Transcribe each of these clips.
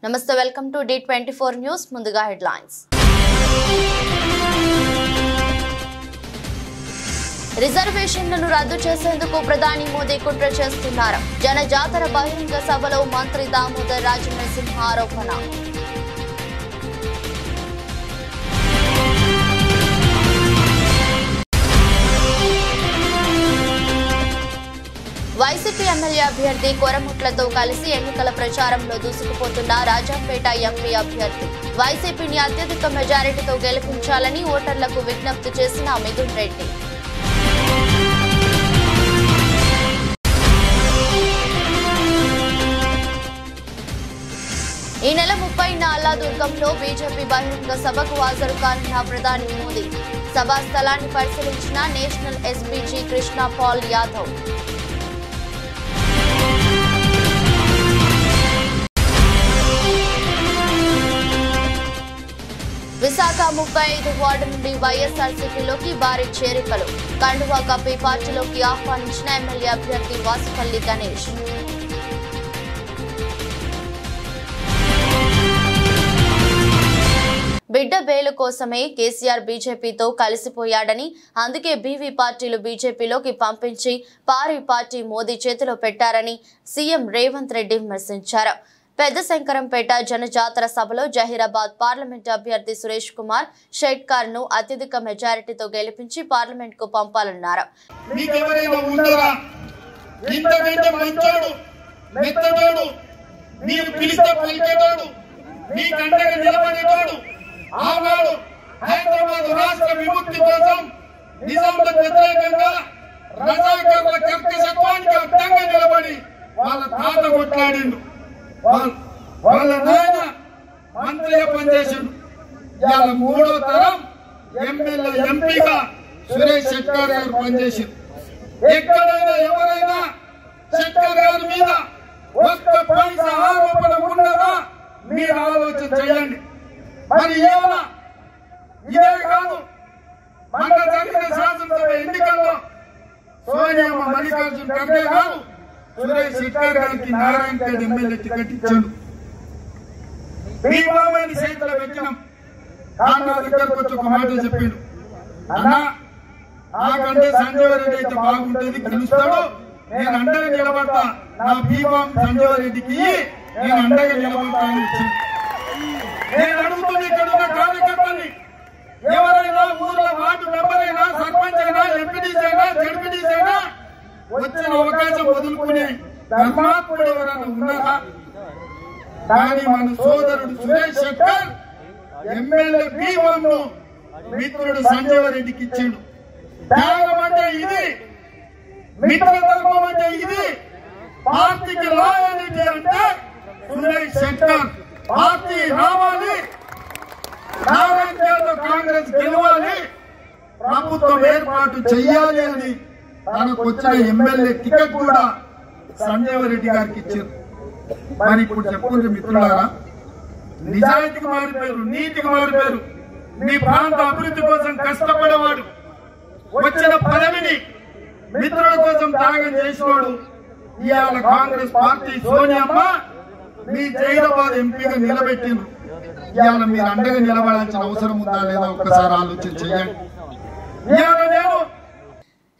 నమస్తే welcome to D24 news ముందుగా headlines రిజర్వేషన్లను రద్దు చేసేందుకు ప్రధాని మోదీ కుట్ర చేస్తున్నారు జనజాతర బహిరంగ సభలో మంత్రి దామోదర్ రాజనరసింహ ఆరోపణ వైసీపీ ఎమ్మెల్యే అభ్యర్థి కొరముట్లతో కలిసి ఎన్నికల ప్రచారంలో దూసుకుపోతున్న రాజంపేట ఎంపీ అభ్యర్థి వైసీపీని అత్యధిక మెజారిటీతో గెలిపించాలని ఓటర్లకు విజ్ఞప్తి చేసిన మిథున్ రెడ్డి ఈ నెల 30న అల్లాదుర్గంలో బీజేపీ బహిరంగ సభకు హాజరు కానున్న ప్రధాని మోదీ సభా స్థలాన్ని పరిశీలించిన national SPG Krishna Pal Yadav Visakha 35 ward నుండి వైఎస్ఆర్సీపీలోకి భారీ చేరికలు కండువా కప్పి పార్టీలోకి ఆహ్వానించిన ఎమ్మెల్యే అభ్యర్థి వాసుపల్లి గణేష్ బిడ్డ బేలు కోసమే కేసీఆర్ బీజేపీతో కలిసిపోయాడని అందుకే బీవీ పార్టీలు బీజేపీలోకి పంపించి పార్టీ మోదీ చేతిలో పెట్టారని సీఎం రేవంత్ రెడ్డి విమర్శించారు పెద్ద శంకరంపేట జనజాతర సభలో జహీరాబాద్ పార్లమెంట్ అభ్యర్థి సురేష్ కుమార్ షెట్కార్ ను అత్యధిక మెజారిటీతో గెలిపించి పార్లమెంట్ కు పంపాలన్నారు వాళ్ళ నాయన మంత్రిగా పనిచేసిండు ఇవాళ మూడో తరం ఎమ్మెల్యే ఎంపీగా సురేష్ షెట్కార్ గారు పనిచేసిండు ఎక్కడైనా ఎవరైనా షెట్కార్ గారి మీద ఒక్క పైసా ఆరోపణ ఉన్నదా మీరు ఆలోచన చేయండి మరి ఏమన్నా ఇదే కాదు మన జరిగిన శాసనసభ ఎన్నికల్లో సోనియమ్మ మల్లికార్జున ఖర్గే గారు సురేష్ షెట్కార్ గారికి నారాయణపేట ఎమ్మెల్యే టికెట్ ఇచ్చాడు భీమామని సైతం పెట్టినాం కానీ నా దగ్గరకు వచ్చి ఒక మాట చెప్పిండు అన్నా నాకంటే సంజయ్ రెడ్డి అయితే బాగుంటుంది గెలుస్తాడు నేను అండగా నిలబడతా నా భీమాం సంజయ్ రెడ్డికి నేను అండగా నిలబడతా అని ఇచ్చాను నేను అడుగుతున్న ఇక్కడ ఉన్న కార్యకర్తల్ని ఎవరైనా ఊర్లో వార్డు మెంబర్ అయినా సర్పంచ్ అయినా ఎంపీటీసీ అయినా జడ్పీటీసీ అయినా వచ్చిన అవకాశం వదులుకునే ధర్మాత్ముడు ఎవరైనా ఉన్నారా కానీ మన సోదరుడు సురేష్ షెట్కార్ ఎమ్మెల్యే భీమంను మిత్రుడు సంజయ్ రెడ్డికి ఇచ్చాడు త్యాగం అంటే ఇది మిత్రధర్మం అంటే ఇది పార్టీకి లాయల్టీ అంటే సురేష్ షెట్కార్ పార్టీ రావాలి నారాయణపేటలో కాంగ్రెస్ గెలవాలి ప్రభుత్వం ఏర్పాటు చెయ్యాలి అని తనకు వచ్చిన ఎమ్మెల్యే టికెట్ కూడా సంజయ్ రెడ్డి గారికి ఇచ్చారు మరి ఇప్పుడు చెప్పుకుంటే మిత్రులారా నిజాయితీకి మారిపోయారు నీతికి మారిపోయారు మీ ప్రాంత అభివృద్ధి కోసం కష్టపడేవాడు వచ్చిన పదవిని మిత్రుల కోసం త్యాగం చేసేవాడు ఇవాళ కాంగ్రెస్ పార్టీ సోనియమ్మ మీ జైరాబాద్ ఎంపీగా నిలబెట్టింది ఇవాళ మీరు అండగా నిలబడాల్సిన అవసరం ఉందా లేదా ఒక్కసారి ఆలోచన చేయండి ఇవాళ నేను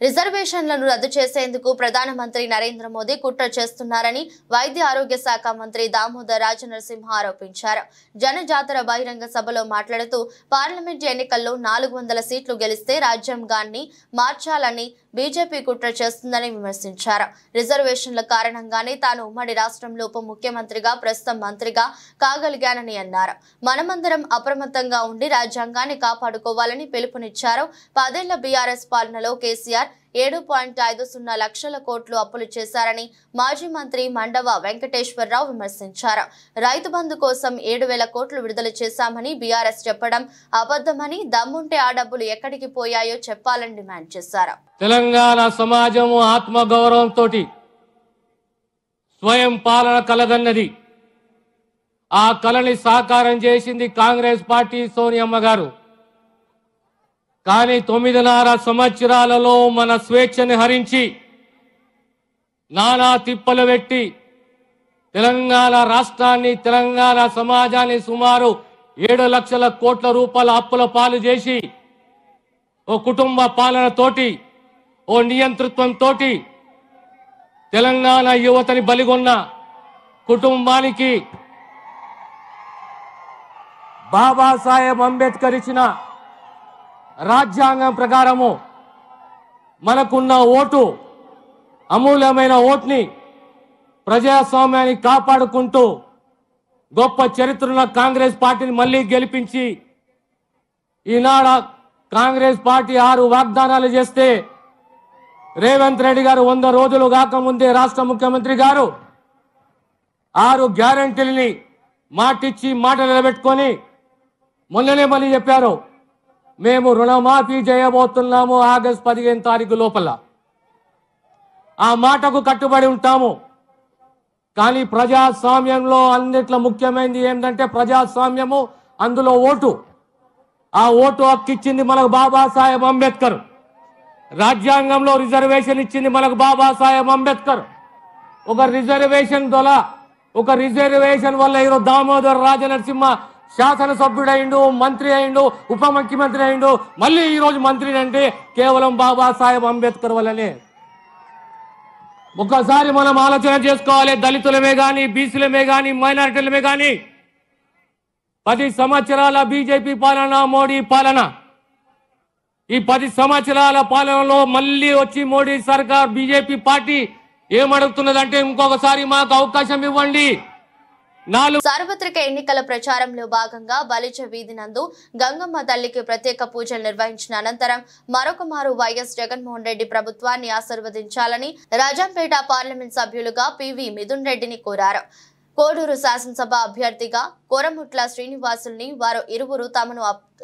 రిజర్వేషన్లను రద్దు చేసేందుకు ప్రధానమంత్రి నరేంద్ర మోదీ కుట్ర చేస్తున్నారని వైద్య ఆరోగ్య శాఖ మంత్రి దామోదర్ రాజనరసింహ ఆరోపించారు జనజాతర బహిరంగ సభలో మాట్లాడుతూ పార్లమెంట్ ఎన్నికల్లో 400 సీట్లు గెలిస్తే రాజ్యాంగాన్ని మార్చాలని బీజేపీ కుట్ర చేస్తుందని విమర్శించారు రిజర్వేషన్ల కారణంగానే తాను ఉమ్మడి రాష్ట్రంలో ఉప ముఖ్యమంత్రిగా ప్రస్తుతం మంత్రిగా కాగలిగానని అన్నారు మనమందరం అప్రమత్తంగా ఉండి రాజ్యాంగాన్ని కాపాడుకోవాలని పిలుపునిచ్చారు 10 ఏళ్ల బీఆర్ఎస్ పాలనలో కేసీఆర్ 7.50 లక్షల కోట్లు అప్పులు చేశారని మాజీ మంత్రి మండవ వెంకటేశ్వరరావు విమర్శించారు రైతు బంధు కోసం 7,000 కోట్లు విడుదల చేశామని బీఆర్ఎస్ చెప్పడం అబద్ధమని దమ్ముంటే ఆ డబ్బులు ఎక్కడికి పోయాయో చెప్పాలని డిమాండ్ చేశారు తెలంగాణ సమాజం ఆత్మగౌరవంతో స్వయం పాలన కలగన్నది ఆ కలని సాకారం చేసింది కాంగ్రెస్ పార్టీ సోనియమ్మ గారు కానీ 9.5 సంవత్సరాలలో మన స్వేచ్ఛని హరించి నానా తిప్పలు పెట్టి తెలంగాణ రాష్ట్రాన్ని, తెలంగాణ సమాజాన్ని సుమారు 7 లక్షల కోట్ల రూపాయల అప్పుల పాలు చేసి ఓ కుటుంబ పాలనతోటి, ఓ నియంతృత్వంతో తెలంగాణ యువతని బలిగొన్న కుటుంబానికి బాబాసాహెబ్ అంబేద్కర్ ఇచ్చిన రాజ్యాంగం ప్రకారము మనకున్న ఓటు, అమూల్యమైన ఓటుని ప్రజాస్వామ్యాన్ని కాపాడుకుంటూ గొప్ప చరిత్రలో కాంగ్రెస్ పార్టీని మళ్ళీ గెలిపించి ఈనాడు కాంగ్రెస్ పార్టీ 6 వాగ్దానాలు చేస్తే రేవంత్ రెడ్డి గారు 100 రోజులు కాకముందే రాష్ట్ర ముఖ్యమంత్రి గారు 6 గ్యారెంటీలని మాటిచ్చి మాట నిలబెట్టుకొని మొన్ననే మళ్ళీ చెప్పారు, మేము రుణమాఫీ చేయబోతున్నాము ఆగస్టు 15 తారీఖు లోపల. ఆ మాటకు కట్టుబడి ఉంటాము. కానీ ప్రజాస్వామ్యంలో అన్నిట్లో ముఖ్యమైనది ఏంటంటే ప్రజాస్వామ్యము, అందులో ఓటు. ఆ ఓటు హక్కు ఇచ్చింది మనకు బాబాసాహెబ్ అంబేద్కర్. రాజ్యాంగంలో రిజర్వేషన్ ఇచ్చింది మనకు బాబాసాహెబ్ అంబేద్కర్. ఒక రిజర్వేషన్ వల్ల ఈరోజు దామోదర్ రాజనరసింహ శాసనసభ్యుడైండు, మంత్రి అయిండు, ఉప ముఖ్యమంత్రి అయిండు, మళ్ళీ ఈరోజు మంత్రి అంటే కేవలం బాబాసాహెబ్ అంబేద్కర్ వల్లనే. ఒక్కసారి మనం ఆలోచన చేసుకోవాలి. దళితులమే కానీ, బీసీలమే కానీ, మైనారిటీలమే కానీ 10 సంవత్సరాల బీజేపీ పాలన, మోడీ పాలన, ఈ 10 సంవత్సరాల పాలనలో మళ్ళీ వచ్చి మోడీ సర్కార్, బీజేపీ పార్టీ ఏమడుగుతున్నదంటే ఇంకొకసారి మాకు అవకాశం ఇవ్వండి. సార్వత్రిక ఎన్నికల ప్రచారంలో భాగంగా బలిజ వీధి నందు గంగమ్మ తల్లికి ప్రత్యేక పూజలు నిర్వహించిన అనంతరం మరొకమారు వైఎస్ జగన్మోహన్ రెడ్డి ప్రభుత్వాన్ని ఆశీర్వదించాలని రాజంపేట పార్లమెంట్ సభ్యులుగా పివి మిథున్ రెడ్డిని కోరారు. కోడూరు శాసనసభ అభ్యర్థిగా కోరముట్ల శ్రీనివాసుల్ని వారు ఇరువురు తమను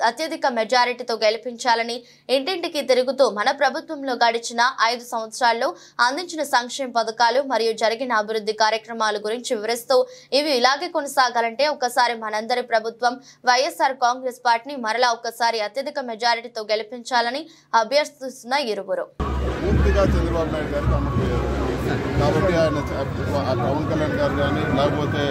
అత్యధిక మెజారిటీతో గెలిపించాలని ఇంటింటికి తిరుగుతూ మన ప్రభుత్వంలో గడిచిన 5 సంవత్సరాల్లో అందించిన సంక్షేమ పథకాలు మరియు జరిగిన అభివృద్ధి కార్యక్రమాల గురించి వివరిస్తూ ఇవి ఇలాగే కొనసాగాలంటే ఒకసారి మనందరి ప్రభుత్వం వైఎస్ఆర్ కాంగ్రెస్ పార్టీని మరలా ఒకసారి అత్యధిక మెజారిటీతో గెలిపించాలని అభ్యర్థిస్తున్న ఇరువురు. కాబట్టి ఆయన పవన్ కళ్యాణ్ గారు కానీ లేకపోతే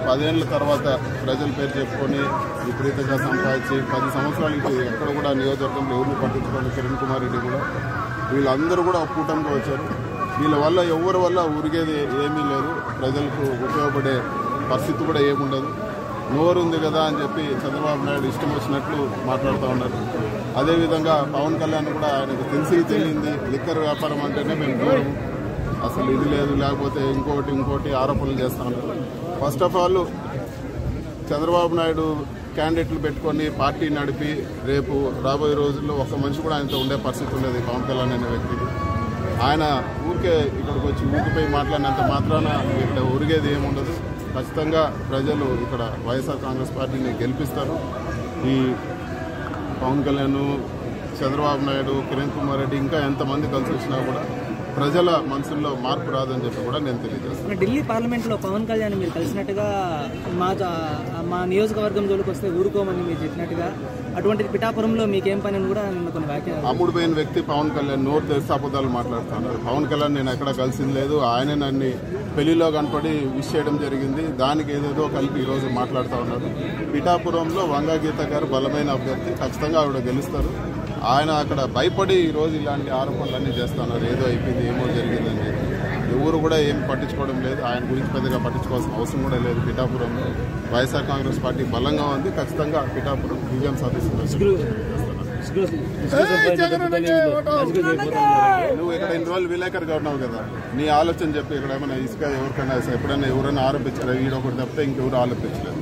10 ఏళ్ల తర్వాత ప్రజల పేరు చెప్పుకొని విపరీతంగా సంపాదించి 10 సంవత్సరాలకి ఎక్కడ కూడా నియోజకవర్గంలో ఎవరిని పట్టించుకోండి కిరణ్ కుమార్ రెడ్డి కూడా వీళ్ళందరూ కూడా కూటమిగా వచ్చారు. వీళ్ళ వల్ల ఎవరి వల్ల ఉరిగేది ఏమీ లేదు, ప్రజలకు ఉపయోగపడే పరిస్థితి కూడా ఏముండదు. నోరు ఉంది కదా అని చెప్పి చంద్రబాబు నాయుడు ఇష్టం వచ్చినట్లు మాట్లాడుతూ ఉన్నారు. అదేవిధంగా పవన్ కళ్యాణ్ కూడా ఆయనకు తెలిసి తెలియంది లిక్కర్ వ్యాపారం అంటేనే మేము దూరం, అసలు ఇది లేదు, లేకపోతే ఇంకోటి ఆరోపణలు చేస్తా ఉన్నారు. First of all Chandrababu Naidu క్యాండిడేట్లు పెట్టుకొని పార్టీ నడిపి రేపు రాబోయే రోజుల్లో ఒక్క మనిషి కూడా ఆయనతో ఉండే పరిస్థితి ఉండేది పవన్ కళ్యాణ్ అనే వ్యక్తికి. ఆయన ఊరికే ఇక్కడికి వచ్చి ఊరికిపోయి మాట్లాడినంత మాత్రాన ఇక్కడ ఉరిగేది ఏముండదు. ఖచ్చితంగా ప్రజలు ఇక్కడ వైఎస్ఆర్ కాంగ్రెస్ పార్టీని గెలిపిస్తారు. ఈ పవన్ కళ్యాణ్, చంద్రబాబు నాయుడు, కిరణ్ కుమార్ రెడ్డి ఇంకా ఎంతమంది కలిసి వచ్చినా కూడా ప్రజల మనసుల్లో మార్పు రాదని చెప్పి కూడా నేను తెలియజేస్తాను. ఢిల్లీ పార్లమెంట్లో పవన్ కళ్యాణ్ మీరు కలిసినట్టుగా మా నియోజకవర్గం జోలికి వస్తే ఊరుకోమని మీరు చెప్పినట్టుగా అటువంటిది పిఠాపురంలో మీకేం పని అని కూడా నిన్న కొన్ని వ్యాఖ్యలు. అమ్ముడుపోయిన వ్యక్తి పవన్ కళ్యాణ్ నోరు తెరిచి అబద్ధాలు మాట్లాడుతున్నారు. పవన్ కళ్యాణ్ నేను ఎక్కడ కలిసింది లేదు, ఆయనే నన్ను పెళ్లిలో కనపడి విష్ చేయడం జరిగింది, దానికి ఏదేదో కలిపి ఈరోజు మాట్లాడుతూ ఉన్నారు. పిఠాపురంలో వంగా గీత గారు బలమైన అభ్యర్థి, ఖచ్చితంగా ఆవిడ గెలుస్తారు. ఆయన అక్కడ భయపడి ఈరోజు ఇలాంటి ఆరోపణలన్నీ చేస్తున్నారు, ఏదో అయిపోయింది, ఏమో జరిగిందని చెప్పి. ఎవరు కూడా ఏం పట్టించుకోవడం లేదు, ఆయన గురించి పెద్దగా పట్టించుకోవాల్సిన అవసరం కూడా లేదు. పిఠాపురంలో వైఎస్ఆర్ కాంగ్రెస్ పార్టీ బలంగా ఉంది, ఖచ్చితంగా పిఠాపురం విజయం సాధిస్తుంది. నువ్వు ఇక్కడ ఇన్ని రోజులు విలేకరుగా ఉన్నావు కదా, నీ ఆలోచన చెప్పి ఇక్కడ ఏమైనా ఇసుక ఎవరికైనా ఎప్పుడైనా ఎవరైనా ఆరోపించారు, వీడొకటి తప్పితే ఇంకెవరు ఆరోపించలేదు.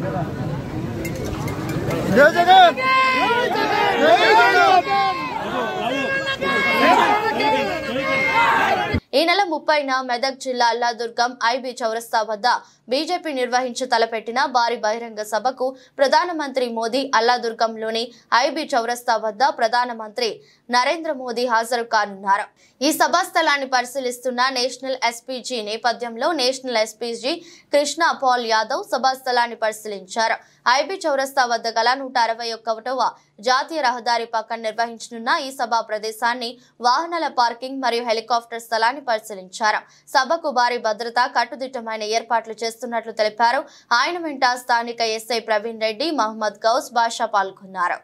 ఈ నెల 30న మెదక్ జిల్లా అల్లాదుర్గం ఐబీ చౌరస్తా వద్ద బీజేపీ నిర్వహించి తలపెట్టిన భారీ బహిరంగ సభకు ప్రధానమంత్రి మోదీ అల్లాదుర్గంలోని ఐబీ చౌరస్తా వద్ద ప్రధానమంత్రి నరేంద్ర మోదీ హాజరు కానున్నారు. ఈ సభా స్థలాన్ని పరిశీలిస్తున్న నేషనల్ ఎస్పీజీ నేపథ్యంలో నేషనల్ ఎస్పీజీ కృష్ణ పాల్ యాదవ్ సభా స్థలాన్ని పరిశీలించారు. ఐబీ చౌరస్తా వద్ద గల 161వ జాతీయ రహదారి పక్కన నిర్వహించనున్న ఈ సభా ప్రదేశాన్ని వాహనాల పార్కింగ్ మరియు హెలికాప్టర్ స్థలాన్ని స్థలాన్ని పరిశీలించారు. సభకు భారీ భద్రత, కట్టుదిట్టమైన ఏర్పాట్లు చేస్తున్నట్లు తెలిపారు. ఆయన వెంట స్థానిక ఎస్ఐ ప్రవీణ్ రెడ్డి, మహమ్మద్ గౌస్ బాషా పాల్గొన్నారు.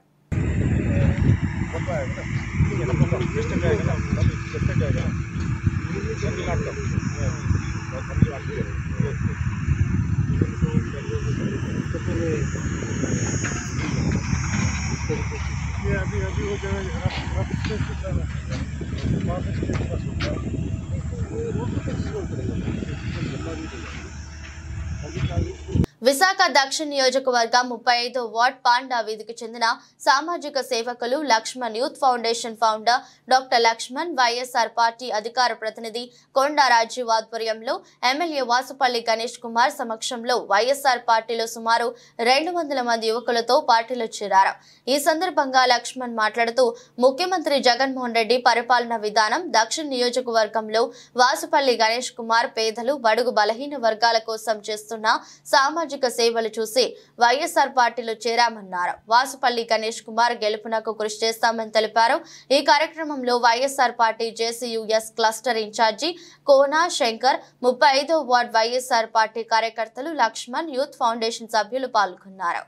విశాఖ దక్షిణ నియోజకవర్గం 35వ వార్డ్ పాండా వీధికి చెందిన సామాజిక సేవకులు Lakshman youth foundation founder doctor Lakshman, YSR party అధికార ప్రతినిధి కొండా రాజీవ్ ఆధ్వర్యంలో ఎమ్మెల్యే వాసుపల్లి గణేష్ కుమార్ సమక్షంలో వైఎస్ఆర్ పార్టీలో సుమారు 200 మంది యువకులతో పార్టీలో చేరారు. ఈ సందర్భంగా లక్ష్మణ్ మాట్లాడుతూ ముఖ్యమంత్రి జగన్మోహన్ రెడ్డి పరిపాలన విధానం, దక్షిణ నియోజకవర్గంలో వాసుపల్లి గణేష్ కుమార్ పేదలు, బడుగు బలహీన వర్గాల కోసం చేస్తున్న సామాజిక సేవలు చూసి వైఎస్ఆర్ పార్టీలో చేరామన్నారు. వాసుపల్లి గణేష్ కుమార్ గెలుపునకు కృషి చేస్తామని తెలిపారు. ఈ కార్యక్రమంలో YSR party JCUS cluster in charge Kona Shankar, 35వ వార్డ్ వైఎస్ఆర్ పార్టీ కార్యకర్తలు, లక్ష్మణ్ యూత్ ఫౌండేషన్ సభ్యులు పాల్గొన్నారు.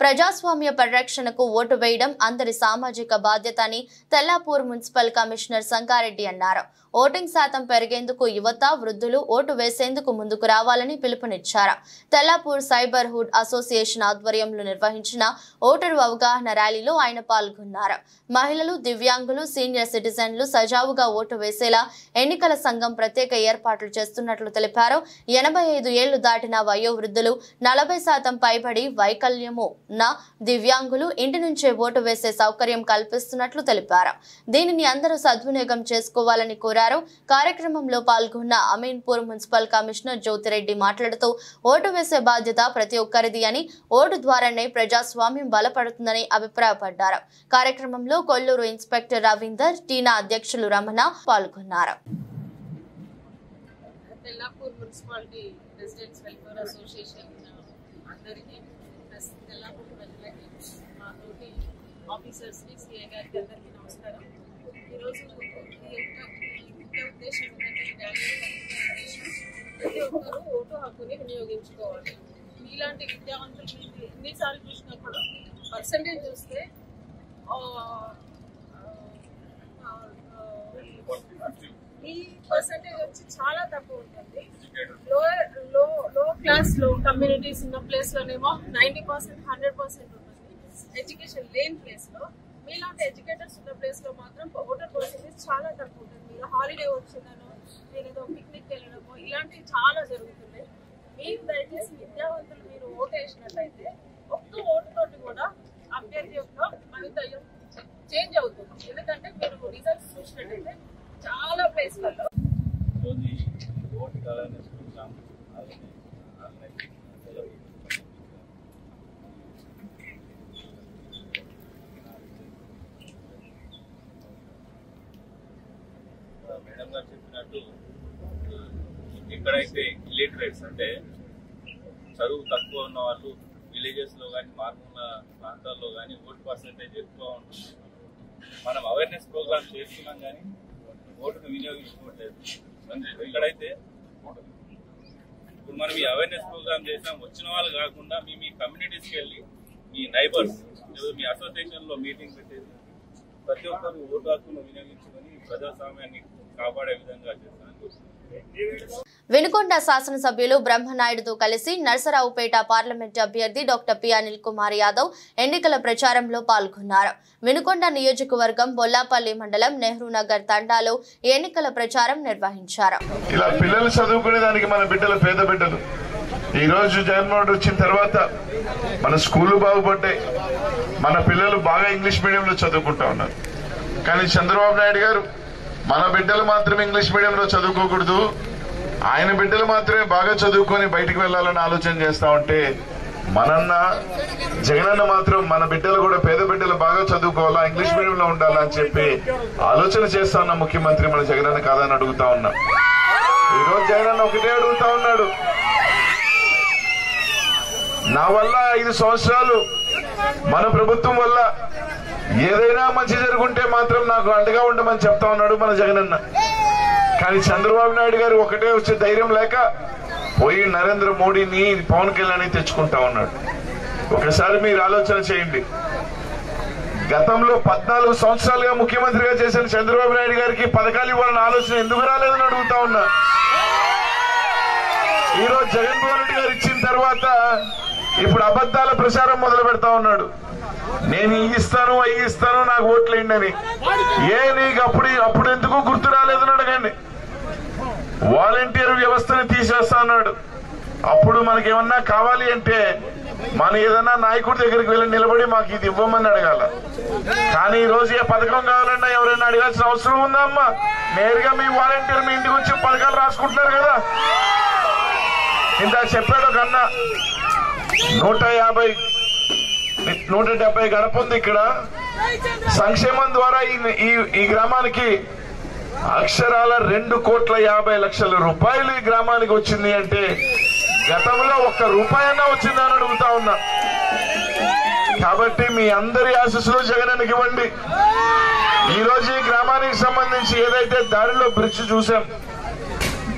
ప్రజాస్వామ్య పరిరక్షణకు ఓటు వేయడం అందరి సామాజిక బాధ్యత అని తెల్లాపూర్ మున్సిపల్ కమిషనర్ సంగారెడ్డి అన్నారు. ఓటింగ్ శాతం పెరిగేందుకు యువత, వృద్ధులు ఓటు వేసేందుకు ముందుకు రావాలని పిలుపునిచ్చారు. తెల్లాపూర్ సైబర్ హుడ్ అసోసియేషన్ ఆధ్వర్యంలో నిర్వహించిన ఓటరు అవగాహన ర్యాలీలో ఆయన పాల్గొన్నారు. మహిళలు, దివ్యాంగులు, సీనియర్ సిటిజన్లు సజావుగా ఓటు వేసేలా ఎన్నికల సంఘం ప్రత్యేక ఏర్పాట్లు చేస్తున్నట్లు తెలిపారు. 85 ఏళ్లు దాటిన వయోవృద్ధులు, 40% పైబడి వైకల్యము ఉన్న దివ్యాంగులు ఇంటి నుంచే ఓటు వేసే సౌకర్యం కల్పిస్తున్నట్లు తెలిపారు. దీనిని అందరూ సద్వినియోగం చేసుకోవాలని కోరారు. కార్యక్రమంలో పాల్గొన్న అమీన్పూర్ మున్సిపల్ కమిషనర్ జ్యోతిరెడ్డి మాట్లాడుతూ ఓటు వేసే బాధ్యత ప్రతి ఒక్కరిది అని, ఓటు ద్వారానే ప్రజాస్వామ్యం బలపడుతుందని అభిప్రాయపడ్డారు. కార్యక్రమంలో కొల్లూరు ఇన్స్పెక్టర్ రవీందర్, టీనా అధ్యక్షులు రమణ పాల్గొన్నారు. Tellapur municipality residents welfare association అందరికీ, తెల్లాపూర్ ప్రజలకి, మా తోటి ఆఫీసర్స్కి, సిఐ గారికి అందరికీ నమస్కారం. ఈరోజు ముఖ్య ఉద్దేశం ఏంటంటే ఈ ర్యాలీ ఉద్దేశం ప్రతి ఒక్కరూ ఓటు హక్కుని వినియోగించుకోవాలి. మీలాంటి విద్యావంతులు ఎన్నిసార్లు చూసినప్పుడు పర్సంటేజ్ చూస్తే ఈ పర్సంటేజ్ వచ్చి చాలా తక్కువ ఉంటుంది. లో క్లాస్ లో కమ్యూనిటీస్ ఉన్న ప్లేస్ లోనేమో 90%, 100% ఉంటుంది. ఎడ్యుకేషన్ లేని ప్లేస్ లో, మీలాంటి ఎడ్యుకేటర్స్ ఉన్న ప్లేస్ లో మాత్రం ఓటర్ పర్సంటేజ్ చాలా తక్కువ ఉంటుంది. మీరు హాలిడే వచ్చిందనో, మీరు ఏదో పిక్నిక్ వెళ్ళడమో ఇలాంటివి చాలా జరుగుతున్నాయి. మీరు దయచేసి విద్యావంతులు మీరు ఓటు వేసినట్లయితే ఒక్క ఓటుతోటి కూడా అభ్యర్థి యొక్క భవితవ్యం చేంజ్ అవుతుంది. ఎందుకంటే మీరు రిజల్ట్స్ చూసినట్టయితే చాలా ప్లేస్లలో మేడం గారు చెప్పినట్టు ఎక్కడైతే ఇల్లిటరేట్స్ అంటే చదువు తక్కువ ఉన్న వాళ్ళు విలేజెస్ లో కానీ మారుమూల ప్రాంతాల్లో కానీ ఓటు పర్సెంటేజ్ ఎక్కువ ఉంటుంది. మనం అవేర్నెస్ ప్రోగ్రామ్ చేస్తున్నాం కానీ ఓటును వినియోగించుకోవట్లేదు. ఎక్కడైతే ఇప్పుడు మనం ఈ అవేర్నెస్ ప్రోగ్రామ్ చేసాం, వచ్చిన వాళ్ళు కాకుండా మీ కమ్యూనిటీస్కి వెళ్ళి మీ నైబర్స్ మీ అసోసియేషన్ లో మీటింగ్ పెట్టేసి ప్రతి ఒక్కరు ఓటు హక్కును వినియోగించుకొని ప్రజాస్వామ్యాన్ని కాపాడే విధంగా చేస్తాను. వినుకొండ శాసనసభ్యులు బ్రహ్మనాయుడుతో కలిసి నర్సరావుపేట పార్లమెంట్ అభ్యర్థి డాక్టర్ పి అనిల్ కుమార్ యాదవ్ ఎన్నికల ప్రచారంలో పాల్గొన్నారు. వినుకొండ నియోజకవర్గం బొల్లాపల్లి మండలం నెహ్రూ నగర్ తండాలో ఎన్నికల ప్రచారం నిర్వహించారు. ఇలా పిల్లలు చదువుకునే దానికి మన బిడ్డలు, పేద బిడ్డలు, ఈ రోజు జగన్మోహన్ వచ్చిన తర్వాత మన స్కూళ్లు బాగుపడ్డాయి, మన పిల్లలు బాగా ఇంగ్లీష్ మీడియంలో చదువుకుంటా ఉన్నారు. కానీ చంద్రబాబు నాయుడు గారు మన బిడ్డలు మాత్రమే ఇంగ్లీష్ మీడియంలో చదువుకోకూడదు, ఆయన బిడ్డలు మాత్రమే బాగా చదువుకొని బయటికి వెళ్లాలని ఆలోచన చేస్తా ఉంటే, మనన్న జగనన్న మాత్రం మన బిడ్డలు కూడా పేద బిడ్డలు బాగా చదువుకోవాలా, ఇంగ్లీష్ మీడియంలో ఉండాలా అని చెప్పి ఆలోచన చేస్తా ఉన్న ముఖ్యమంత్రి మన జగనన్న కాదని అడుగుతా ఉన్నా. ఈ రోజు జగనన్న ఒకటే అడుగుతా ఉన్నాడు, నా వల్ల 5 సంవత్సరాలు మన ప్రభుత్వం వల్ల ఏదైనా మంచి జరుగుంటే మాత్రం నాకు అండగా ఉండమని చెప్తా ఉన్నాడు మన జగనన్న. కానీ చంద్రబాబు నాయుడు గారు ఒకటే వచ్చే ధైర్యం లేక పోయి నరేంద్ర మోడీని, పవన్ కళ్యాణ్ తెచ్చుకుంటా ఉన్నాడు. ఒకసారి మీరు ఆలోచన చేయండి, గతంలో 14 సంవత్సరాలుగా ముఖ్యమంత్రిగా చేసిన చంద్రబాబు నాయుడు గారికి పథకాలు ఇవ్వాలన్న ఆలోచన ఎందుకు రాలేదని అడుగుతా ఉన్నా. ఈరోజు జగన్మోహన్ రెడ్డి గారు ఇచ్చిన తర్వాత ఇప్పుడు అబద్ధాల ప్రచారం మొదలు పెడతా ఉన్నాడు. నేను ఇస్తాను, అవి ఇస్తాను, నాకు ఓట్లు వేయండి అని. నీకు అప్పుడు ఎందుకు గుర్తు రాలేదని అడగండి. వాలంటీర్ వ్యవస్థని తీసేస్తా అన్నాడు. అప్పుడు మనకేమన్నా కావాలి అంటే మన ఏదన్నా నాయకుడి దగ్గరికి వెళ్ళి నిలబడి మాకు ఇది ఇవ్వమని అడగాల. కానీ ఈ రోజు ఏ పథకం కావాలన్నా ఎవరైనా అడగాల్సిన అవసరం ఉందా అమ్మా? నేరుగా మీ వాలంటీర్ మీ ఇంటికి వచ్చి పథకాలు రాసుకుంటున్నారు కదా. ఇంత చెప్పాడు ఒక అన్న, 170 గడప ఉంది ఇక్కడ. సంక్షేమం ద్వారా ఈ గ్రామానికి అక్షరాల 2,50,00,000 రూపాయలు ఈ గ్రామానికి వచ్చింది అంటే గతంలో 1 రూపాయన్నా వచ్చిందని అడుగుతా ఉన్నా. కాబట్టి మీ అందరి ఆశీస్సులు జగనన్నకి ఇవ్వండి. ఈ రోజు ఈ గ్రామానికి సంబంధించి ఏదైతే దారిలో బ్రిడ్జ్ చూసాం,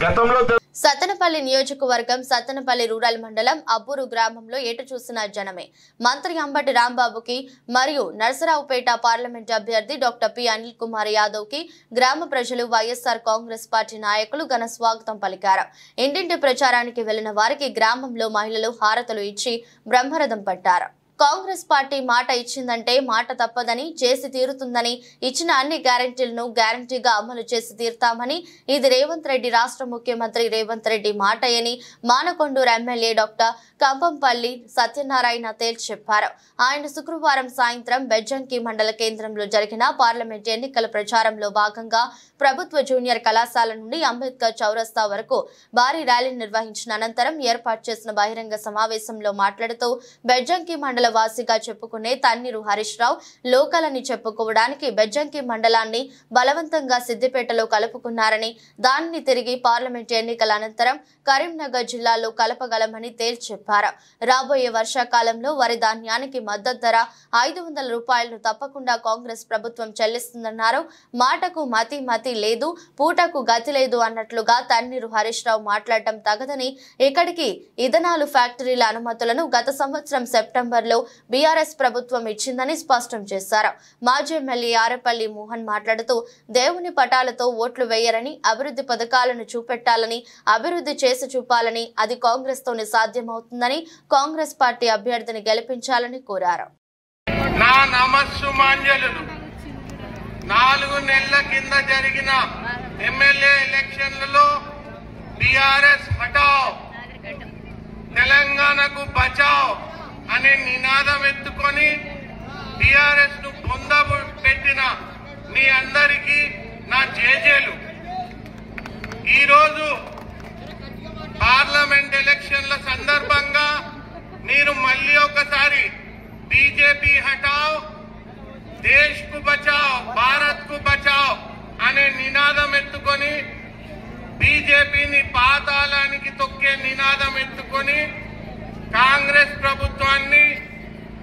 గతంలో సత్తెనపల్లి నియోజకవర్గం సత్తెనపల్లి రూరల్ మండలం అబ్బూరు గ్రామంలో ఎటు చూసిన జనమే. మంత్రి అంబటి రాంబాబుకి మరియు నరసరావుపేట పార్లమెంట్ అభ్యర్థి డాక్టర్ పి అనిల్ కుమార్ యాదవ్ కి గ్రామ ప్రజలు వైఎస్ఆర్ కాంగ్రెస్ పార్టీ నాయకులు ఘన స్వాగతం పలికారు. ఇంటింటి ప్రచారానికి వెళ్లిన వారికి గ్రామంలో మహిళలు హారతులు ఇచ్చి బ్రహ్మరథం పట్టారు. కాంగ్రెస్ పార్టీ మాట ఇచ్చిందంటే మాట తప్పదని, చేసి తీరుతుందని, ఇచ్చిన అన్ని గ్యారెంటీలను గ్యారంటీగా అమలు చేసి తీరుతామని, ఇది రేవంత్ రెడ్డి రాష్ట్ర ముఖ్యమంత్రి రేవంత్ రెడ్డి మాట అని మానకొండూరు ఎమ్మెల్యే డాక్టర్ కంపంపల్లి సత్యనారాయణ తేల్చి చెప్పారు. ఆయన శుక్రవారం సాయంత్రం బెజ్జంకి మండల కేంద్రంలో జరిగిన పార్లమెంట్ ఎన్నికల ప్రచారంలో భాగంగా ప్రభుత్వ జూనియర్ కళాశాల నుండి అంబేద్కర్ చౌరస్తా వరకు భారీ ర్యాలీ నిర్వహించిన అనంతరం ఏర్పాటు చేసిన బహిరంగ సమావేశంలో మాట్లాడుతూ బెజ్జంకి మండల వాసిగా చెప్పుకునే తన్నీరు హరీష్ రావు లోకల్ అని చెప్పుకోవడానికి బెజ్జంకి మండలాన్ని బలవంతంగా సిద్దిపేటలో కలుపుకున్నారని, దానిని తిరిగి పార్లమెంట్ ఎన్నికల అనంతరం కరీంనగర్ జిల్లాలో కలపగలమని తేల్చి చెప్పారు. రాబోయే వర్షాకాలంలో వరి ధాన్యానికి మద్దతు ధర 500 రూపాయలను తప్పకుండా కాంగ్రెస్ ప్రభుత్వం చెల్లిస్తుందన్నారు. మాటకు మతి లేదు, పూటకు గతి లేదు అన్నట్లుగా తన్నీరు హరీష్ రావు మాట్లాడటం తగదని, ఇక్కడికి ఇథనాల్ ఫ్యాక్టరీల అనుమతులను గత సంవత్సరం సెప్టెంబర్లో బీఆర్ఎస్ ప్రభుత్వం ఇచ్చిందని స్పష్టం చేశారు. మాజీ ఎమ్మెల్యే ఆరపల్లి మోహన్ మాట్లాడుతూ దేవుని పటాలతో ఓట్లు వేయరని, అభివృద్ధి పథకాలను చూపెట్టాలని, అభివృద్ధి చేసి చూపాలని, అది కాంగ్రెస్ తోనే సాధ్యమవుతుందని, కాంగ్రెస్ పార్టీ అభ్యర్థిని గెలిపించాలని కోరారు. నా నమస్సుమాంజలు 4 నెలల కింద జరిగిన ఎమ్మెల్యే ఎలక్షన్లలో బీఆర్ఎస్ హటావ్, తెలంగాణకు బచావ్ అనే నినాదం ఎత్తుకొని బీఆర్ఎస్ ను పొందబెట్టిన మీ అందరికీ నా జేజేలు. ఈరోజు పార్లమెంట్ ఎలక్షన్ల సందర్భంగా మీరు మళ్ళీ ఒకసారి బీజేపీ హటావ్, దేశ్ కు బచావ్, భారత్ కు బచావ్ అనే నినాదం ఎత్తుకొని, బీజేపీని పాతాళానికి తొక్కే నినాదం ఎత్తుకొని కాంగ్రెస్ ప్రభుత్వాన్ని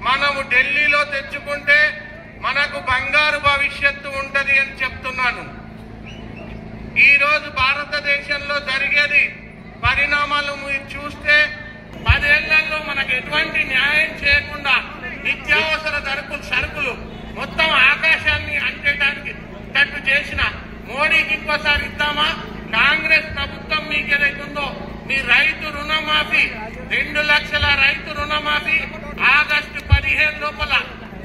మనము ఢిల్లీలో తెచ్చుకుంటే మనకు బంగారు భవిష్యత్తు ఉంటది అని చెప్తున్నాను. ఈ రోజు భారతదేశంలో జరిగేది పరిణామాలు మీరు చూస్తే 10 ఏళ్లలో మనకు ఎటువంటి న్యాయం చేయకుండా నిత్యావసర సరుకులు మొత్తం ఆకాశాన్ని అంటేటానికి తట్టు చేసిన మోడీకి ఇంకోసారి ఇద్దామా? కాంగ్రెస్ ప్రభుత్వం మీకు ఏదైతుందో మీ రైతు రుణమాఫీ 2 లక్షల రైతు రుణమాఫీ ఆగస్టు 15 లోపల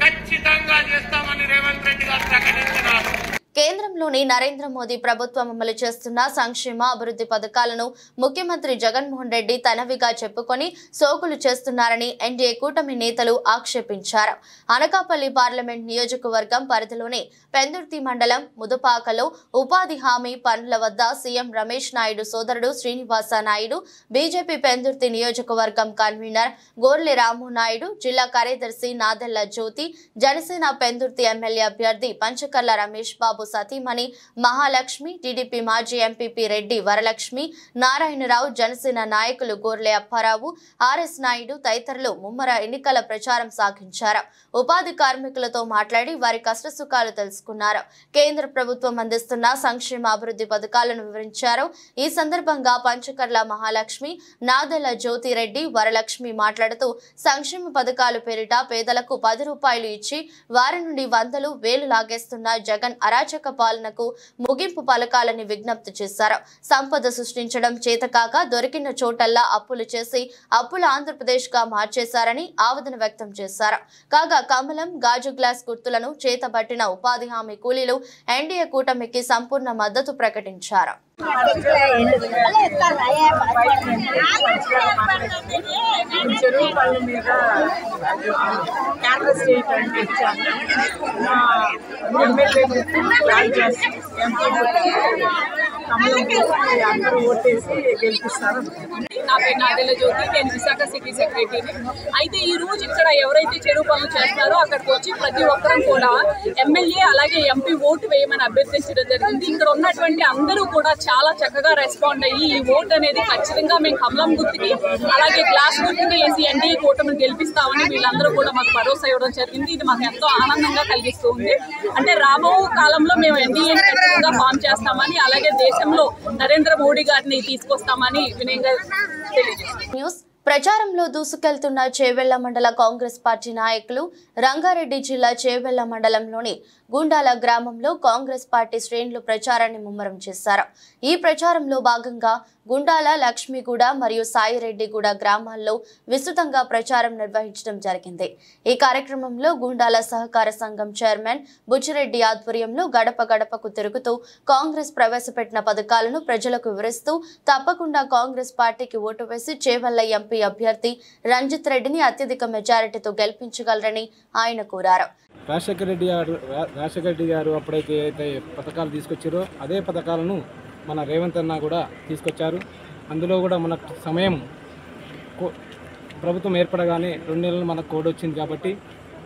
ఖచ్చితంగా చేస్తామని రేవంత్ రెడ్డి గారు ప్రకటించినారు. కేంద్రంలోని నరేంద్ర మోదీ ప్రభుత్వం అమలు చేస్తున్న సంక్షేమ అభివృద్ధి పథకాలను ముఖ్యమంత్రి జగన్మోహన్ రెడ్డి తనవిగా చెప్పుకొని సోకులు చేస్తున్నారని ఎన్డీఏ కూటమి నేతలు ఆక్షేపించారు. అనకాపల్లి పార్లమెంట్ నియోజకవర్గం పరిధిలోని పెందుర్తి మండలం ముదుపాకలో ఉపాధి హామీ పనుల వద్ద సీఎం రమేష్ నాయుడు సోదరుడు శ్రీనివాస నాయుడు, బీజేపీ పెందుర్తి నియోజకవర్గం కన్వీనర్ గోర్లె రాము నాయుడు, జిల్లా కార్యదర్శి నాదెళ్ల జ్యోతి, జనసేన పెందుర్తి ఎమ్మెల్యే అభ్యర్థి పంచకర్ల రమేష్ బాబు సతీమణి మహాలక్ష్మి, టీడీపీ మాజీ ఎంపీపీ రెడ్డి వరలక్ష్మి, నారాయణరావు, జనసేన నాయకులు గోర్లె అప్పారావు, ఆర్ఎస్ నాయుడు తదితరులు ముమ్మర ఎన్నికల ప్రచారం సాగించారు. ఉపాధి కార్మికులతో మాట్లాడి వారి కష్టసుఖాలు తెలుసుకున్నారు. కేంద్ర ప్రభుత్వం అందిస్తున్న సంక్షేమ అభివృద్ధి పథకాలను వివరించారు. ఈ సందర్భంగా పంచకర్ల మహాలక్ష్మి, నాదెళ్ల జ్యోతిరెడ్డి, వరలక్ష్మి మాట్లాడుతూ సంక్షేమ పథకాలు పేరిట పేదలకు 10 రూపాయలు ఇచ్చి వారి నుండి వందలు వేలు లాగేస్తున్న జగన్ అరాచక పాలనకు ముగింపు పలకాలని విజ్ఞప్తి చేశారు. సంపద సృష్టించడం చేతకాక దొరికిన చోటల్లా అప్పులు చేసి అప్పుల ఆంధ్రప్రదేశ్ గా మార్చేశారని ఆవేదన వ్యక్తం చేశారు. కాగా కమలం, గాజు గ్లాస్ గుర్తులను చేతబట్టిన ఉపాధి హామీ కూలీలు ఎన్డీఏ కూటమికి సంపూర్ణ మద్దతు ప్రకటించారు. చెరువు పళ్ళ మీద క్యాన్వస్ చేయడానికి ఇచ్చాను. అందరూ ఓటేసి గెలిపిస్తారు. నా పేరు నాదెళ్ల జ్యోతి, నేను విశాఖ సిటీ సెక్రటరీని. అయితే ఈ రోజు ఇక్కడ ఎవరైతే చెరువు పనులు చేస్తారో అక్కడికి వచ్చి ప్రతి ఒక్కరం కూడా ఎమ్మెల్యే అలాగే ఎంపీ ఓటు వేయమని అభ్యర్థించడం జరిగింది. ఇక్కడ ఉన్నటువంటి అందరూ కూడా చాలా చక్కగా రెస్పాండ్ అయ్యి ఈ ఓటు అనేది ఖచ్చితంగా మేము కమలం గుర్తుకి అలాగే గ్లాస్ గుర్తుకి వేసి ఎన్డీఏ కూటమిని గెలిపిస్తామని వీళ్ళందరూ కూడా మాకు భరోసా ఇవ్వడం జరిగింది. ఇది మాకు ఎంతో ఆనందంగా కలిగిస్తూ ఉంది. అంటే రాబో కాలంలో మేము ఎన్డీఏ ఖచ్చితంగా ఫామ్ చేస్తామని అలాగే దేశంలో నరేంద్ర మోడీ గారిని తీసుకొస్తామని వినయంగా తెలియజేస్తాం. ప్రచారంలో దూసుకెళ్తున్న చేవెళ్ల మండల కాంగ్రెస్ పార్టీ నాయకులు రంగారెడ్డి జిల్లా చేవెళ్ల మండలంలోని గుండాల గ్రామంలో కాంగ్రెస్ పార్టీ శ్రేణులు ప్రచారాన్ని ముమ్మరం చేశారు. ఈ ప్రచారంలో భాగంగా గుండాల, లక్ష్మీగూడ మరియు సాయిరెడ్డిగూడ గ్రామాల్లో విస్తృతంగా ప్రచారం నిర్వహించడం జరిగింది. ఈ కార్యక్రమంలో గుండాల సహకార సంఘం చైర్మన్ బుచ్చిరెడ్డి ఆధ్వర్యంలో గడప గడపకు తిరుగుతూ కాంగ్రెస్ ప్రవేశపెట్టిన పథకాలను ప్రజలకు వివరిస్తూ తప్పకుండా కాంగ్రెస్ పార్టీకి ఓటు వేసి చేవెళ్ల ఎంపీ అభ్యర్థి రంజిత్ రెడ్డిని అత్యధిక మెజారిటీతో గెలిపించగలరని ఆయన కోరారు. రాజశేఖర రెడ్డి గారు అప్పుడైతే అయితే పథకాలు తీసుకొచ్చారో అదే పథకాలను మన రేవంత్ అన్న కూడా తీసుకొచ్చారు. అందులో కూడా మన సమయం ప్రభుత్వం ఏర్పడగానే 2 నెలలు మనకు కోడ్ వచ్చింది కాబట్టి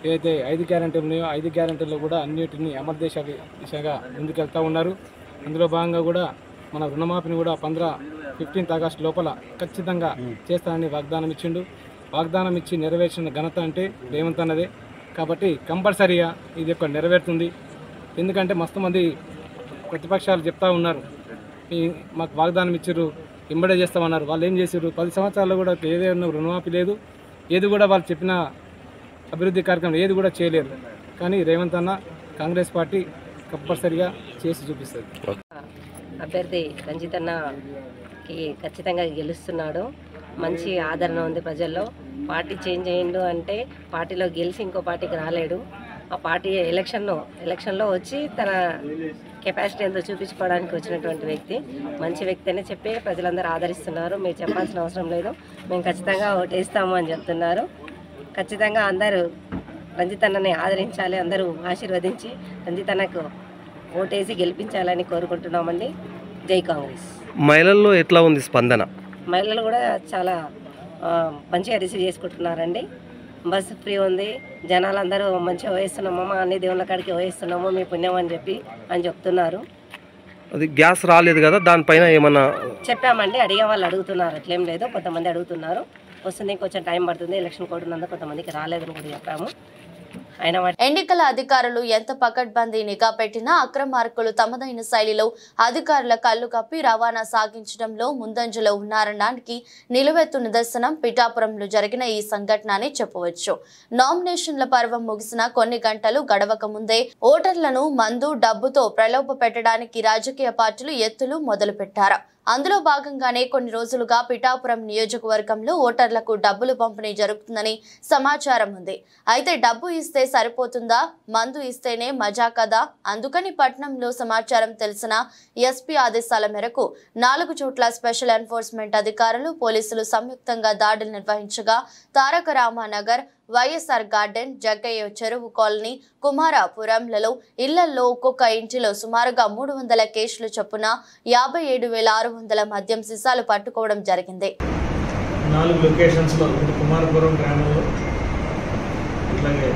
ఏదైతే 5 గ్యారెంటీలు ఉన్నాయో 5 గ్యారెంటీల్లో కూడా అన్నిటిని అమలు దిశగా ముందుకెళ్తూ ఉన్నారు. అందులో భాగంగా కూడా మన రుణమాఫీని కూడా 15th ఆగస్టు లోపల ఖచ్చితంగా చేస్తానని వాగ్దానం ఇచ్చిండు. వాగ్దానం ఇచ్చి నెరవేర్చిన ఘనత అంటే రేవంత్ అన్నదే. కాబట్టి కంపల్సరీగా ఇది ఒక నెరవేరుతుంది. ఎందుకంటే మస్తు మంది ప్రతిపక్షాలు చెప్తా ఉన్నారు మాకు వాగ్దానం ఇచ్చారు, ఇంబడే చేస్తామన్నారు. వాళ్ళు ఏం చేశారు? 10 సంవత్సరాల్లో కూడా ఏదైనా రుణమాఫీ లేదు, ఏది కూడా వాళ్ళు చెప్పిన అభివృద్ధి కార్యక్రమం ఏది కూడా చేయలేరు. కానీ రేవంత్ అన్న కాంగ్రెస్ పార్టీ కంపల్సరీగా చేసి చూపిస్తుంది. అభ్యర్థి రంజిత్ అన్నకి ఖచ్చితంగా గెలుస్తున్నాడు. మంచి ఆదరణ ఉంది ప్రజల్లో. పార్టీ చేంజ్ అయ్యిండు అంటే పార్టీలో గెలిచి ఇంకో పార్టీకి రాలేడు. ఆ పార్టీ ఎలక్షన్లో వచ్చి తన కెపాసిటీ ఎంతో చూపించుకోవడానికి వచ్చినటువంటి వ్యక్తి, మంచి వ్యక్తి అని చెప్పి ప్రజలందరూ ఆదరిస్తున్నారు. మీరు చెప్పాల్సిన అవసరం లేదు, మేము ఖచ్చితంగా ఓటేస్తాము అని చెప్తున్నారు. ఖచ్చితంగా అందరూ రంజిత్ అన్నని ఆదరించాలి, అందరూ ఆశీర్వదించి రంజిత్ అన్నకు ఓటేసి గెలిపించాలని కోరుకుంటున్నామండి. జై కాంగ్రెస్. మహిళల్లో ఎట్లా ఉంది స్పందన? మహిళలు కూడా చాలా మంచిగా రిసీవ్ చేసుకుంటున్నారండి. బస్సు ఫ్రీ ఉంది, జనాలందరూ మంచిగా వహిస్తున్నాము, అన్ని దేవుళ్ళ కాడికి వహిస్తున్నాము, మీ పుణ్యం అని చెప్తున్నారు. అది గ్యాస్ రాలేదు కదా, దానిపైన ఏమన్నా చెప్పామండి. అడిగే వాళ్ళు అడుగుతున్నారు, అట్లేం లేదు. కొంతమంది అడుగుతున్నారు, వస్తుంది, కొంచెం టైం పడుతుంది, ఎలక్షన్ కోడ్ ఉన్నందుకు కొంతమందికి రాలేదని కూడా చెప్పాము. ఎన్నికల అధికారులు ఎంత పకడ్బందీ నిఘా పెట్టినా అక్రమార్కులు తమదైన శైలిలో అధికారుల కళ్లు కప్పి రవాణా సాగించడంలో ముందంజలో ఉన్నారనడానికి నిలువెత్తు నిదర్శనం పిఠాపురంలో జరిగిన ఈ సంఘటన అని చెప్పవచ్చు. నామినేషన్ల పర్వం ముగిసిన కొన్ని గంటలు గడవక ముందే ఓటర్లను మందు, డబ్బుతో ప్రలోభ పెట్టడానికి రాజకీయ పార్టీలు ఎత్తులు మొదలుపెట్టారు. అందులో భాగంగానే కొన్ని రోజులుగా పిఠాపురం నియోజకవర్గంలో ఓటర్లకు డబ్బులు పంపిణీ జరుగుతుందని సమాచారం ఉంది. అయితే డబ్బు ఇస్తే సరిపోతుందా, మందు ఇస్తేనే మజా కదా? అందుకని పట్నంలో సమాచారం తెలిసిన ఎస్పీ ఆదేశాల మేరకు 4 చోట్ల స్పెషల్ ఎన్ఫోర్స్మెంట్ అధికారులు, పోలీసులు సంయుక్తంగా దాడులు నిర్వహించగా తారక రామానగర్, వైఎస్ఆర్ గార్డెన్, జగ్గయ్య చెరువు కాలనీ, కుమారాపురంలలో ఇళ్లలో ఒక్కొక్క ఇంటిలో సుమారుగా 300 కేసులు చొప్పున 57,600 మద్యం సీసాలు పట్టుకోవడం జరిగింది. 4 లొకేషన్స్ లో కుమారపురం గ్రామంలో, అట్లాగే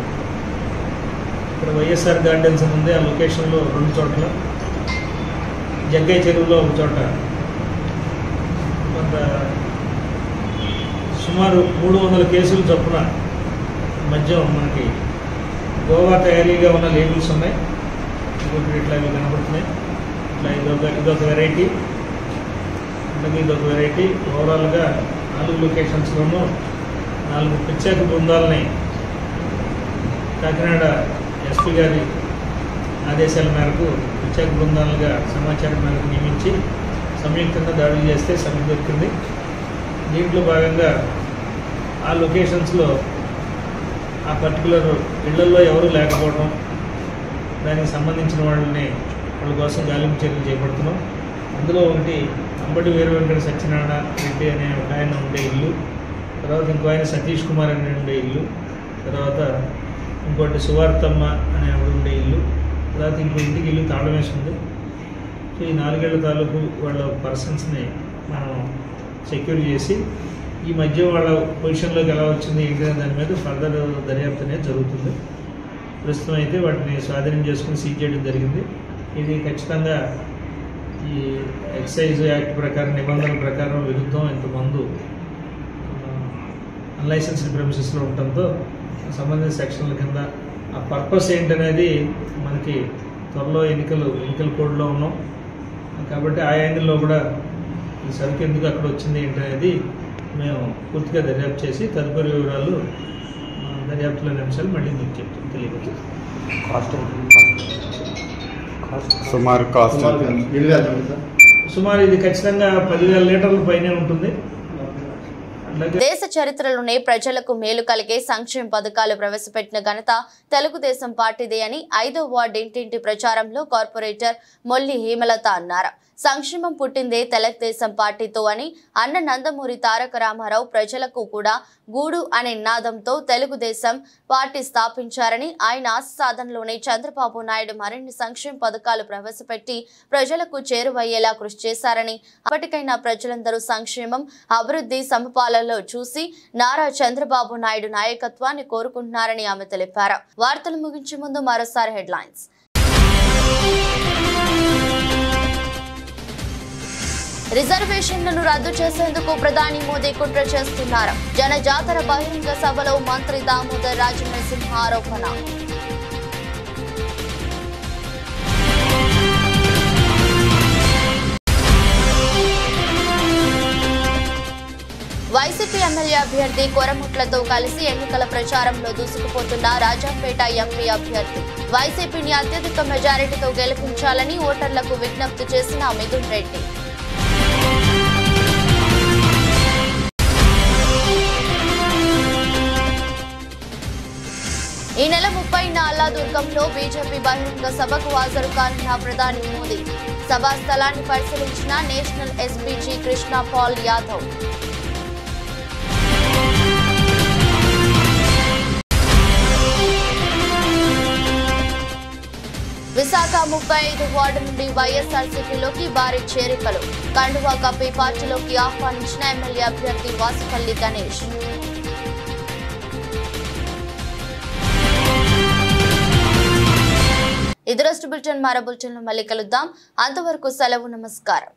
ఇక్కడ వైఎస్ఆర్ గార్డెన్స్ ఉంది, ఆ లొకేషన్ లో 2 చోట్ల, జగ్గయ్య చెరువులో 1 చోట, సుమారు 300 కేసులు చొప్పున మద్యం మనకి గోవా తయారీగా ఉన్న లేబుల్స్ ఉన్నాయి. ఇట్లా ఇవి కనబడుతున్నాయి. ఇట్లా ఇదొక వెరైటీ, అలాగే ఇదొక వెరైటీ. ఓవరాల్గా 4 లొకేషన్స్లోనూ 4 ప్రత్యేక బృందాలని కాకినాడ ఎస్పీ గారి ఆదేశాల మేరకు ప్రత్యేక బృందాలుగా సమాచారం మేరకు నియమించి సంయుక్తంగా దాడులు చేస్తే సమయం దొరికింది. దీంట్లో భాగంగా ఆ లొకేషన్స్లో ఆ పర్టికులర్ ఇళ్లలో ఎవరు లేకపోవడం, దానికి సంబంధించిన వాళ్ళ కోసం గాలింపు చర్యలు చేపడుతున్నాం. అందులో ఒకటి అంబటి వీర వెంకట సత్యనారాయణ రెడ్డి అనే ఒక ఆయన ఉండే ఇల్లు, తర్వాత ఇంకో ఆయన సతీష్ కుమార్ అనే ఉండే ఇల్లు, తర్వాత ఇంకోటి సువార్తమ్మ అనే ఆవిడ ఉండే ఇల్లు, తర్వాత ఇంకో ఇంటికి ఇల్లు తాళం వేసింది. సో ఈ 4 ఏళ్ల తాలూకు వాళ్ళ పర్సన్స్ని మనం సెక్యూర్ చేసి ఈ మధ్య వాళ్ళ పొజిషన్లోకి ఎలా వచ్చింది ఏంటి దాని మీద ఫర్దర్ దర్యాప్తు అనేది జరుగుతుంది. ప్రస్తుతం అయితే వాటిని స్వాధీనం చేసుకుని సీజ్ చేయడం జరిగింది. ఇది ఖచ్చితంగా ఈ ఎక్సైజ్ యాక్ట్ ప్రకారం, నిబంధనల ప్రకారం విరుద్ధం. ఇంతకుముందు అన్లైసెన్స్డ్ ప్రెమిసెస్లో ఉండటంతో సంబంధిత సెక్షన్ల కింద ఆ పర్పస్ ఏంటనేది మనకి త్వరలో ఎన్నికల కోడ్లో ఉన్నాం కాబట్టి ఆ యాంగిల్లో కూడా ఈ సరుకు ఎందుకు అక్కడ వచ్చింది ఏంటనేది మేము పూర్తిగా దర్యాప్తు చేసి తదుపరి వివరాలు దర్యాప్తులోని అంశాలు మళ్ళీ మీకు చెప్తాం, తెలియవచ్చు. సుమారు ఇది ఖచ్చితంగా 10,000 లీటర్ల పైనే ఉంటుంది. దేశ చరిత్రలోనే ప్రజలకు మేలు కలిగే సంక్షేమ పథకాలు ప్రవేశపెట్టిన ఘనత తెలుగుదేశం పార్టీదే అని 5వ వార్డు ఇంటింటి ప్రచారంలో కార్పొరేటర్ మొల్లి హేమలత అన్నారు. సంక్షేమం పుట్టిందే తెలుగుదేశం పార్టీతో అని అన్న నందమూరి తారక రామారావు ప్రజలకు కూడా గూడు అనే నినాదంతో తెలుగుదేశం పార్టీ స్థాపించారని, ఆయన ఆశ సాధనలోనే చంద్రబాబు నాయుడు మరిన్ని సంక్షేమ పథకాలు ప్రవేశపెట్టి ప్రజలకు చేరువయ్యేలా కృషి చేశారని, అప్పటికైనా ప్రజలందరూ సంక్షేమం, అభివృద్ధి, సమపాలనలో చూసి నారా చంద్రబాబు నాయుడు నాయకత్వాన్ని కోరుకుంటున్నారని ఆమె తెలిపారు. వార్తలు ముగించే ముందు మరోసారి హెడ్లైన్స్. రిజర్వేషన్లను రద్దు చేసేందుకు ప్రధాని మోదీ కుట్ర చేస్తున్నారు. జనజాతర బహిరంగ సభలో మంత్రి దామోదర్ రాజనరసింహ ఆరోపణ. వైసీపీ ఎమ్మెల్యే అభ్యర్థి కొరముట్లతో కలిసి ఎన్నికల ప్రచారంలో దూసుకుపోతున్న రాజంపేట ఎంపీ అభ్యర్థి. వైసీపీని అత్యధిక మెజారిటీతో గెలిపించాలని ఓటర్లకు విజ్ఞప్తి చేసిన మిథున్ రెడ్డి. ఈ నెల 30న అల్లాదుర్గంలో బీజేపీ బహిరంగ సభకు హాజరు కానున్న ప్రధాని మోదీ. సభా స్థలాన్ని పరిశీలించిన national SPG Krishna Pal Yadav. Visakha 35 ward నుండి వైఎస్ఆర్సీపీలోకి భారీ చేరికలు. కండువా కప్పి పార్టీలోకి ఆహ్వానించిన ఎమ్మెల్యే అభ్యర్థి వాసుపల్లి గణేష్. ఇది రోజు బులెటిన్. మరో బులెటిన్లో మళ్ళీ కలుద్దాం. అంతవరకు సెలవు, నమస్కారం.